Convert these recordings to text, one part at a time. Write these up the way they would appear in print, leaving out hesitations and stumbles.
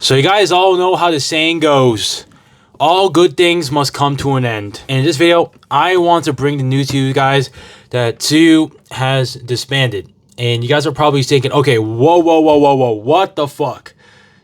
So you guys all know how the saying goes. All good things must come to an end. And in this video, I want to bring the news to you guys that Tuyu has disbanded. And you guys are probably thinking, okay, whoa, what the fuck?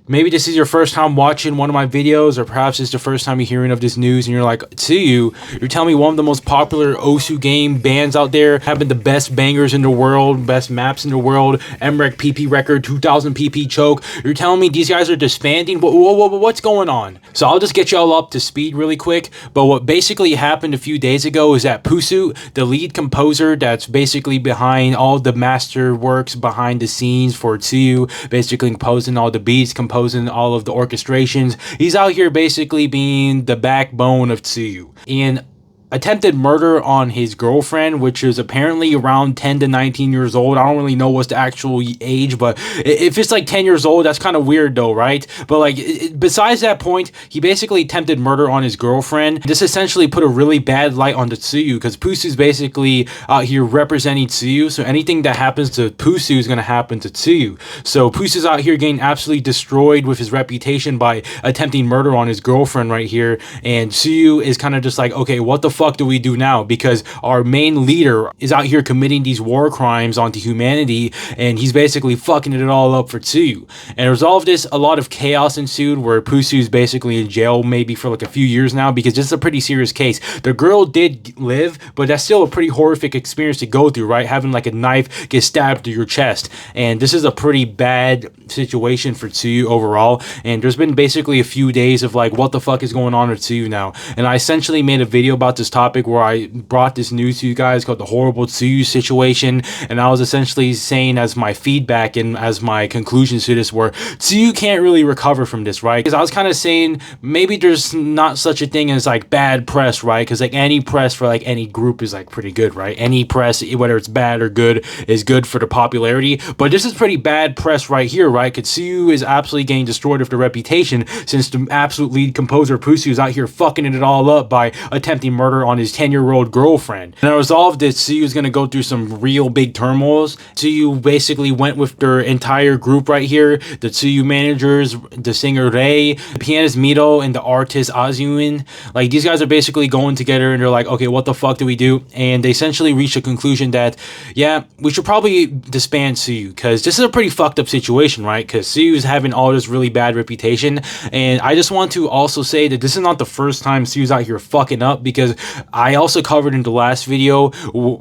Maybe this is your first time watching one of my videos, or perhaps it's the first time you're hearing of this news, and you're like, Tuyu, you're telling me one of the most popular Osu game bands out there, having the best bangers in the world, best maps in the world, MREC PP record, 2000 PP choke. You're telling me these guys are disbanding? What's going on? So I'll just get y'all up to speed really quick. But what basically happened a few days ago is that Pusu, the lead composer that's basically behind all the master works behind the scenes for Tuyu, basically composing all the beats, composing all of the orchestrations. He's out here basically being the backbone of Tuyu. And attempted murder on his girlfriend, which is apparently around 10 to 19 years old. I don't really know what's the actual age, but if it's like 10 years old, that's kind of weird though, right? But like, besides that point, he basically attempted murder on his girlfriend. This essentially put a really bad light on the Tuyu, because Pusu's basically out here representing Tuyu, so anything that happens to Pusu is going to happen to Tuyu. So Pusu's out here getting absolutely destroyed with his reputation by attempting murder on his girlfriend right here, and Tuyu is kind of just like, okay, what the fuck do we do now? Because our main leader is out here committing these war crimes onto humanity, and he's basically fucking it all up for Tuyu. And to resolve this, a lot of chaos ensued, where Pusu's basically in jail maybe for like a few years now, because this is a pretty serious case. The girl did live, but that's still a pretty horrific experience to go through, right? Having like a knife get stabbed through your chest. And this is a pretty bad situation for Tuyu overall. And there's been basically a few days of like, what the fuck is going on with Tuyu now? And I essentially made a video about this topic where I brought this news to you guys called the horrible Tuyu situation, and I was essentially saying as my feedback and as my conclusions to this were, Tuyu can't really recover from this, right? Because I was kind of saying maybe there's not such a thing as like bad press, right? Because like any press for like any group is like pretty good, right? Any press, whether it's bad or good, is good for the popularity. But this is pretty bad press right here, right? Because Tuyu is absolutely getting destroyed with the reputation, since the absolute lead composer Pusu is out here fucking it all up by attempting murder on his 10-year-old girlfriend. And I resolved this, Tuyu is going to go through some real big turmoils. Tuyu basically went with their entire group right here, the Tuyu managers, the singer Rei, the pianist Miro, and the artist Azuin. Like, these guys are basically going together, and they're like, okay, what the fuck do we do? And they essentially reached a conclusion that, yeah, we should probably disband Tuyu, because this is a pretty fucked up situation, right? Because Tuyu is having all this really bad reputation, and I just want to also say that this is not the first time Tuyu's out here fucking up, because I also covered in the last video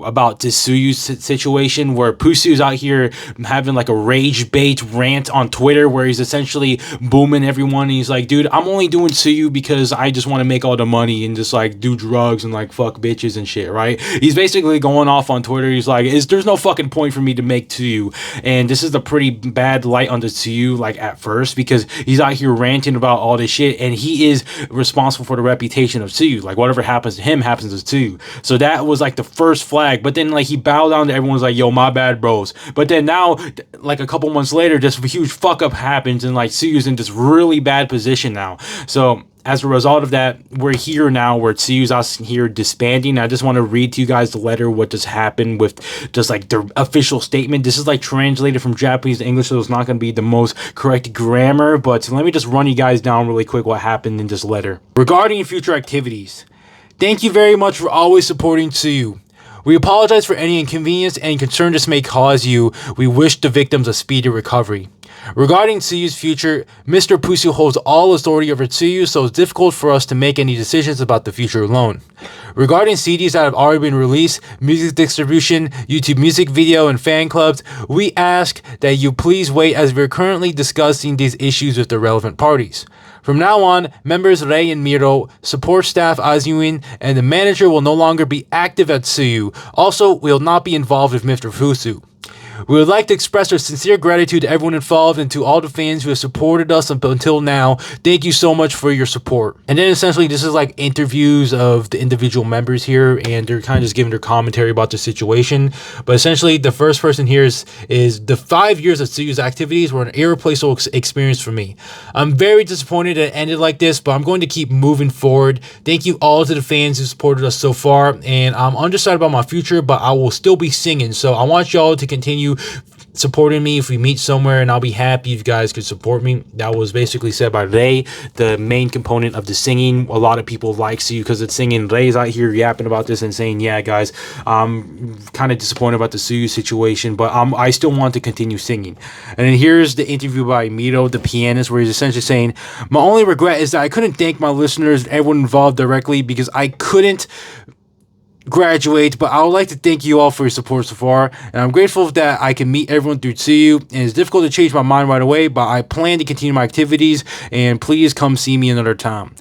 about this Tuyu situation where Pusu's out here having like a rage bait rant on Twitter where he's essentially booming everyone, and he's like, dude, I'm only doing Tuyu because I just want to make all the money and just like do drugs and like fuck bitches and shit, right? He's basically going off on Twitter. He's like, there's no fucking point for me to make Tuyu. And this is a pretty bad light on the Tuyu, like at first, because he's out here ranting about all this shit, and he is responsible for the reputation of Tuyu. Like, whatever happens to him happens to Tuyu. So that was like the first flag. But then like he bowed down to everyone's like, yo, my bad, bros. But then now, like a couple months later, this huge fuck up happens, and like Tuyu's in this really bad position now. So as a result of that, we're here now where Tuyu's us here disbanding. I just want to read to you guys the letter, what just happened with just like the official statement. This is like translated from Japanese to English, so it's not going to be the most correct grammar, but let me just run you guys down really quick what happened in this letter. Regarding future activities, thank you very much for always supporting Tuyu. We apologize for any inconvenience and concern this may cause you. We wish the victims a speedy recovery. Regarding Tuyu's future, Mr. Pusu holds all authority over Tuyu, so it's difficult for us to make any decisions about the future alone. Regarding CDs that have already been released, music distribution, YouTube music video, and fan clubs, we ask that you please wait, as we're currently discussing these issues with the relevant parties. From now on, members Rei and Miro, support staff Azuin, and the manager will no longer be active at Tuyu. Also, we will not be involved with Mr. Fusu. We would like to express our sincere gratitude to everyone involved and to all the fans who have supported us up until now. Thank you so much for your support. And then essentially this is like interviews of the individual members here, and they're kind of just giving their commentary about the situation. But essentially the first person here is the 5 years of Tuyu's activities were an irreplaceable experience for me. I'm very disappointed that it ended like this, but I'm going to keep moving forward. Thank you all to the fans who supported us so far, and I'm undecided about my future, but I will still be singing, so I want y'all to continue supporting me if we meet somewhere, and I'll be happy if you guys could support me. That was basically said by Ray, the main component of the singing. A lot of people like Tuyu because it's singing. Ray's out here yapping about this and saying, yeah guys, I'm kind of disappointed about the Tuyu situation, but I still want to continue singing. And then here's the interview by Mito, the pianist, where he's essentially saying, my only regret is that I couldn't thank my listeners and everyone involved directly because I couldn't graduate, but I would like to thank you all for your support so far, and I'm grateful that I can meet everyone through Tuyu, and it's difficult to change my mind right away, but I plan to continue my activities, and please come see me another time.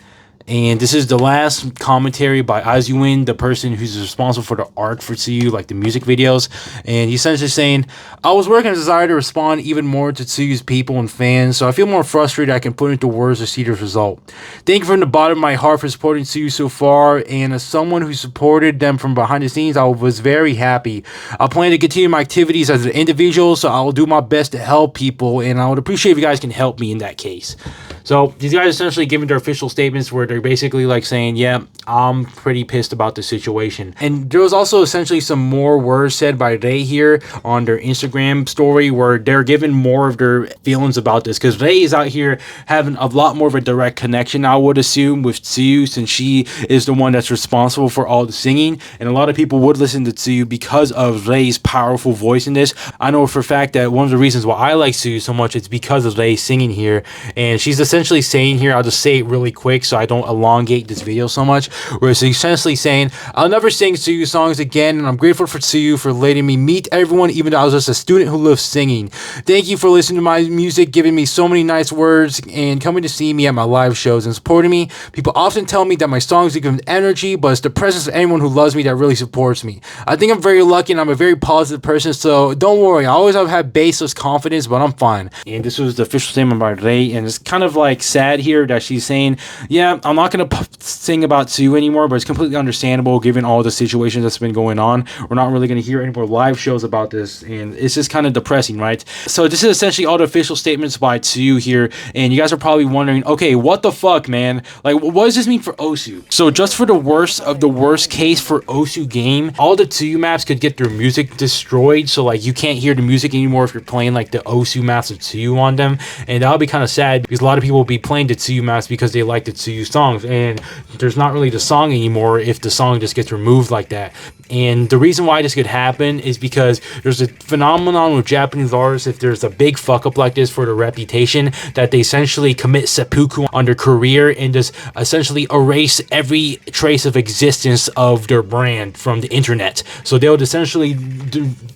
And this is the last commentary by Azuin, the person who's responsible for the art for Tuyu, like the music videos. And he's essentially saying, I was working on a desire to respond even more to Tuyu's people and fans, so I feel more frustrated I can put into words to see the result. Thank you from the bottom of my heart for supporting Tuyu so far, and as someone who supported them from behind the scenes, I was very happy. I plan to continue my activities as an individual, so I will do my best to help people, and I would appreciate if you guys can help me in that case. So these guys essentially giving their official statements where they're basically like saying, yeah, I'm pretty pissed about the situation. And there was also essentially some more words said by Ray here on their Instagram story where they're giving more of their feelings about this, because Ray is out here having a lot more of a direct connection, I would assume, with Tuyu, since she is the one that's responsible for all the singing, and a lot of people would listen to Tuyu because of Ray's powerful voice in this. I know for a fact that one of the reasons why I like Tuyu so much is because of Ray singing here, and she's essentially saying here, I'll just say it really quick so I don't elongate this video so much, where she's essentially saying, I'll never sing Tuyu songs again, and I'm grateful for Tuyu for letting me meet everyone even though I was just a student who loves singing. Thank you for listening to my music, giving me so many nice words, and coming to see me at my live shows and supporting me. People often tell me that my songs give them energy, but it's the presence of anyone who loves me that really supports me. I think I'm very lucky and I'm a very positive person, so don't worry, I always have had baseless confidence, but I'm fine. And this was the official statement by Ray, and it's kind of like sad here that she's saying, yeah, I'm not going to sing about Tuyu anymore, but it's completely understandable given all the situations that's been going on. We're not really going to hear any more live shows about this, and it's just kind of depressing, right? So this is essentially all the official statements by Tuyu here, and you guys are probably wondering, okay, what the fuck, man? Like, what does this mean for Osu? So just for the worst of the worst case for Osu game, all the Tuyu maps could get their music destroyed, so like you can't hear the music anymore if you're playing like the Osu maps of Tuyu on them, and that'll be kind of sad because a lot of people will be playing the Tuyu maps because they like the Tuyu songs, and there's not really the song anymore if the song just gets removed like that. And the reason why this could happen is because there's a phenomenon with Japanese artists, if there's a big fuck up like this for their reputation, that they essentially commit seppuku on their career and just essentially erase every trace of existence of their brand from the internet. So they'll essentially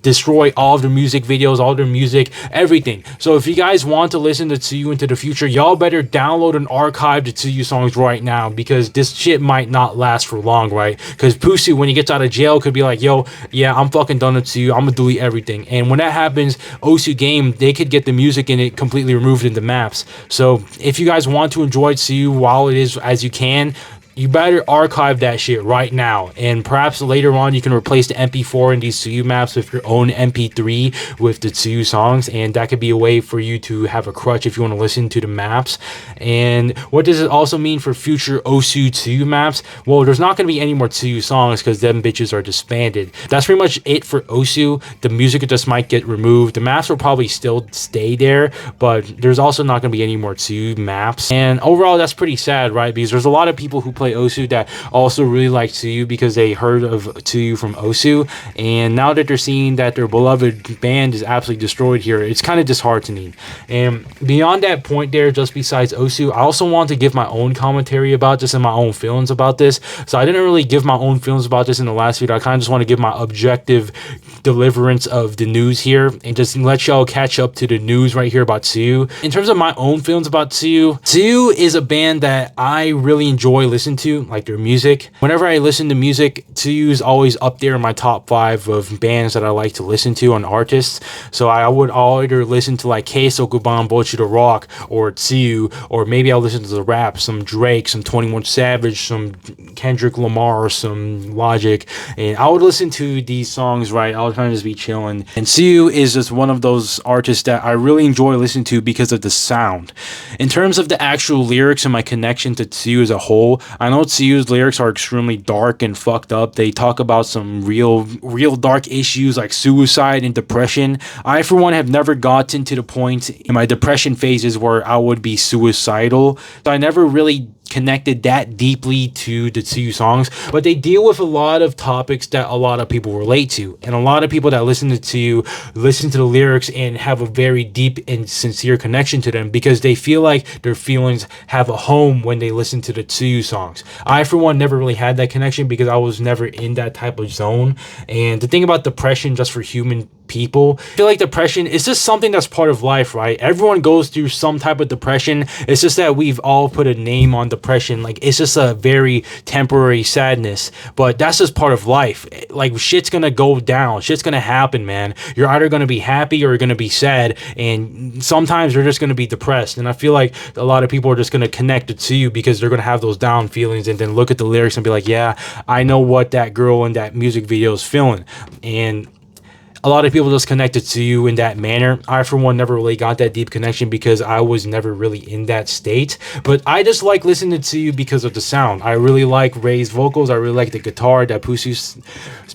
destroy all of their music videos, all their music, everything. So if you guys want to listen to Tuyu into the future, y'all better download and archive the Tuyu songs right now, because this shit might not last for long, right? Because Pusu, when he gets out of jail, could be like, yo, yeah, I'm fucking done with Tuyu, I'm gonna delete everything. And when that happens, Osu game, they could get the music in it completely removed in the maps. So if you guys want to enjoy Tuyu while it is as you can, you better archive that shit right now, and perhaps later on you can replace the MP4 in these Tuyu maps with your own MP3 with the Tuyu songs, and that could be a way for you to have a crutch if you want to listen to the maps. And what does it also mean for future Osu Tuyu maps? Well, there's not going to be any more Tuyu songs because them bitches are disbanded. That's pretty much it for Osu. The music just might get removed. The maps will probably still stay there, but there's also not going to be any more Tuyu maps. And overall, that's pretty sad, right? Because there's a lot of people who play Osu that also really like Tuyu because they heard of Tuyu from Osu, and now that they're seeing that their beloved band is absolutely destroyed here, it's kind of disheartening. And beyond that point there, just besides Osu, I also want to give my own commentary about this and my own feelings about this. So I didn't really give my own feelings about this in the last video. I kind of just want to give my objective deliverance of the news here and just let y'all catch up to the news right here about Tuyu. In terms of my own feelings about Tuyu, Tuyu is a band that I really enjoy listening to, like their music. Whenever I listen to music, Tuyu is always up there in my top 5 of bands that I like to listen to on artists. So I would either listen to like Keiso Kuban Bochi the Rock or Tuyu, or maybe I'll listen to the rap, some Drake, some 21 Savage, some Kendrick Lamar, some Logic, and I would listen to these songs, right? I would kind of just be chilling. And Tuyu is just one of those artists that I really enjoy listening to because of the sound. In terms of the actual lyrics and my connection to Tuyu as a whole, I know Tsuyu's lyrics are extremely dark and fucked up. They talk about some real dark issues like suicide and depression. I, for one, have never gotten to the point in my depression phases where I would be suicidal. So I never really connected that deeply to the Tuyu songs, but they deal with a lot of topics that a lot of people relate to, and a lot of people that listen to Tuyu listen to the lyrics and have a very deep and sincere connection to them because they feel like their feelings have a home when they listen to the Tuyu songs. I, for one, never really had that connection because I was never in that type of zone. And the thing about depression, just for human people, I feel like depression is just something that's part of life, right? Everyone goes through some type of depression. It's just that we've all put a name on depression. Like, it's just a very temporary sadness, but that's just part of life. Like, shit's gonna go down, shit's gonna happen, man. You're either gonna be happy or you're gonna be sad, and sometimes you're just gonna be depressed. And I feel like a lot of people are just gonna connect it to you because they're gonna have those down feelings and then look at the lyrics and be like, yeah, I know what that girl in that music video is feeling. And a lot of people just connected to you in that manner. I, for one, never really got that deep connection because I was never really in that state. But I just like listening to you because of the sound. I really like Ray's vocals. I really like the guitar that Pusu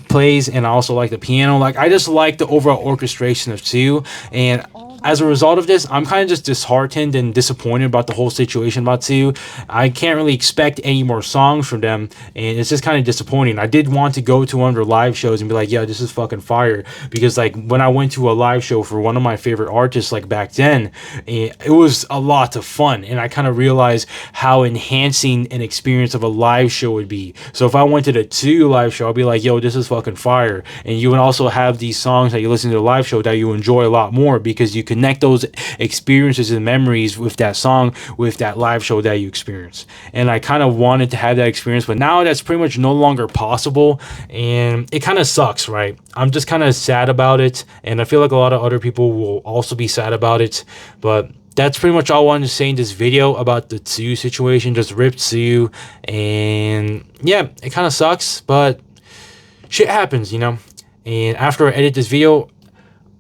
plays, and I also like the piano. Like, I just like the overall orchestration of Tuyu. And as a result of this, I'm kind of just disheartened and disappointed about the whole situation about Tuyu. I can't really expect any more songs from them, and it's just kind of disappointing. I did want to go to one of their live shows and be like, yeah, this is fucking fire, because like when I went to a live show for one of my favorite artists like back then, it was a lot of fun, and I kind of realized how enhancing an experience of a live show would be. So if I went to the Tuyu live show, I'd be like, yo, this is fucking fire. And you would also have these songs that you listen to the live show that you enjoy a lot more because you connect those experiences and memories with that song, with that live show that you experience. And I kind of wanted to have that experience, but now that's pretty much no longer possible, and it kind of sucks, right? I'm just kind of sad about it, and I feel like a lot of other people will also be sad about it. But that's pretty much all I wanted to say in this video about the Tuyu situation. Just ripped Tuyu, and yeah, it kind of sucks, but shit happens, you know. And after I edit this video,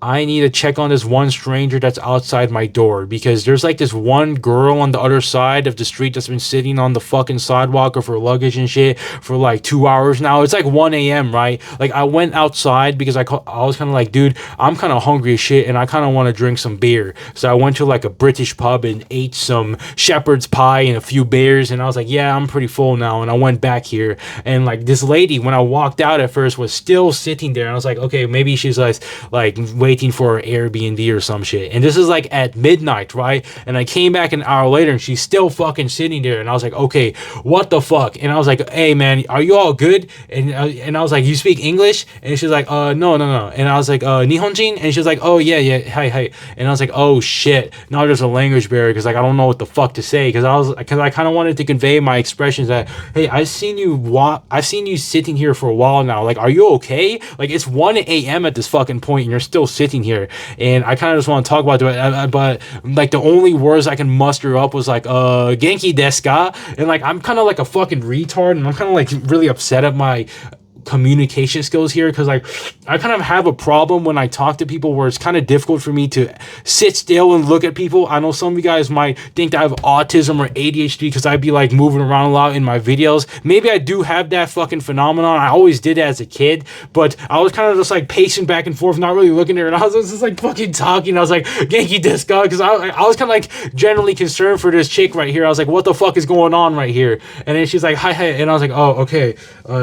I need to check on this one stranger that's outside my door, because there's like this one girl on the other side of the street that's been sitting on the fucking sidewalk of her luggage and shit for like 2 hours now. It's like 1 a.m., right? Like, I went outside because I was kind of like, dude, I'm kind of hungry as shit and I kind of want to drink some beer. So I went to like a British pub and ate some shepherd's pie and a few beers, and I was like, yeah, I'm pretty full now. And I went back here, and like this lady, when I walked out at first, was still sitting there, and I was like, okay, maybe she's like waiting for an Airbnb or some shit. And this is like at midnight, right? And I came back an hour later and she's still fucking sitting there, and I was like, okay, what the fuck? And I was like, hey man, are you all good? And I was like, you speak English? And she's like, no. And I was like, Nihonjin? And she's like, oh yeah, hi. And I was like, oh shit, now there's a language barrier, because like I don't know what the fuck to say, because I kind of wanted to convey my expressions that, hey, I've seen you sitting here for a while now, like, are you okay? Like, it's 1 a.m. at this fucking point and you're still sitting here. And I kind of just want to talk about it, but like the only words I can muster up was like Genki desu ka? And like, I'm kind of like a fucking retard, and I'm kind of like really upset at my communication skills here, because like I kind of have a problem when I talk to people where it's kind of difficult for me to sit still and look at people. I know some of you guys might think that I have autism or ADHD because I'd be like moving around a lot in my videos. Maybe I do have that fucking phenomenon. I always did it as a kid, but I was kind of just like pacing back and forth, not really looking at her, and I was just like fucking talking. I was like, Genki desu ka? Because I was kind of like generally concerned for this chick right here. I was like, what the fuck is going on right here? And then she's like, hi, and I was like, oh, okay,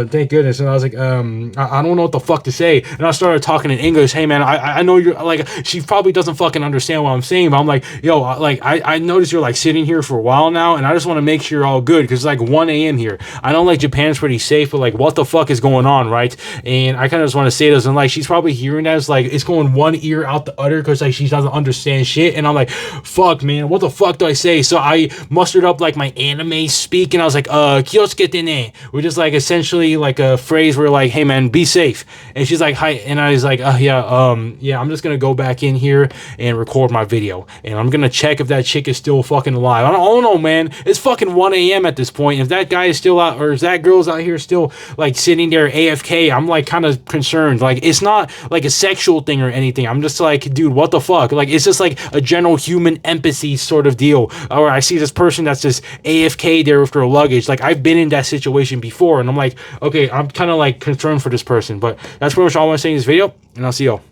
thank goodness. And I was like, I don't know what the fuck to say. And I started talking in English. Hey man, I know you're like, she probably doesn't fucking understand what I'm saying, but I'm like, yo, like I noticed you're like sitting here for a while now, and I just want to make sure you're all good, because it's like 1 a.m. here. I know like Japan's pretty safe, but like what the fuck is going on, right? And I kind of just want to say this, and like she's probably hearing that, it's like it's going one ear out the other, because like she doesn't understand shit. And I'm like, fuck man, what the fuck do I say? So I mustered up like my anime speak, and I was like, kiyotsukete ne, which is like essentially like a phrase were like, hey man, be safe. And she's like, hi. And I was like, yeah, I'm just gonna go back in here and record my video, and I'm gonna check if that chick is still fucking alive. I don't know, man. It's fucking 1 a.m. at this point. If that guy is still out, or if that girl's out here still like sitting there AFK, I'm like kind of concerned. Like, it's not like a sexual thing or anything. I'm just like, dude, what the fuck? Like, it's just like a general human empathy sort of deal. Or I see this person that's just AFK there with their luggage. Like, I've been in that situation before, and I'm like, okay, I'm kind of like concerned for this person. But that's pretty much all I want to say in this video, and I'll see y'all.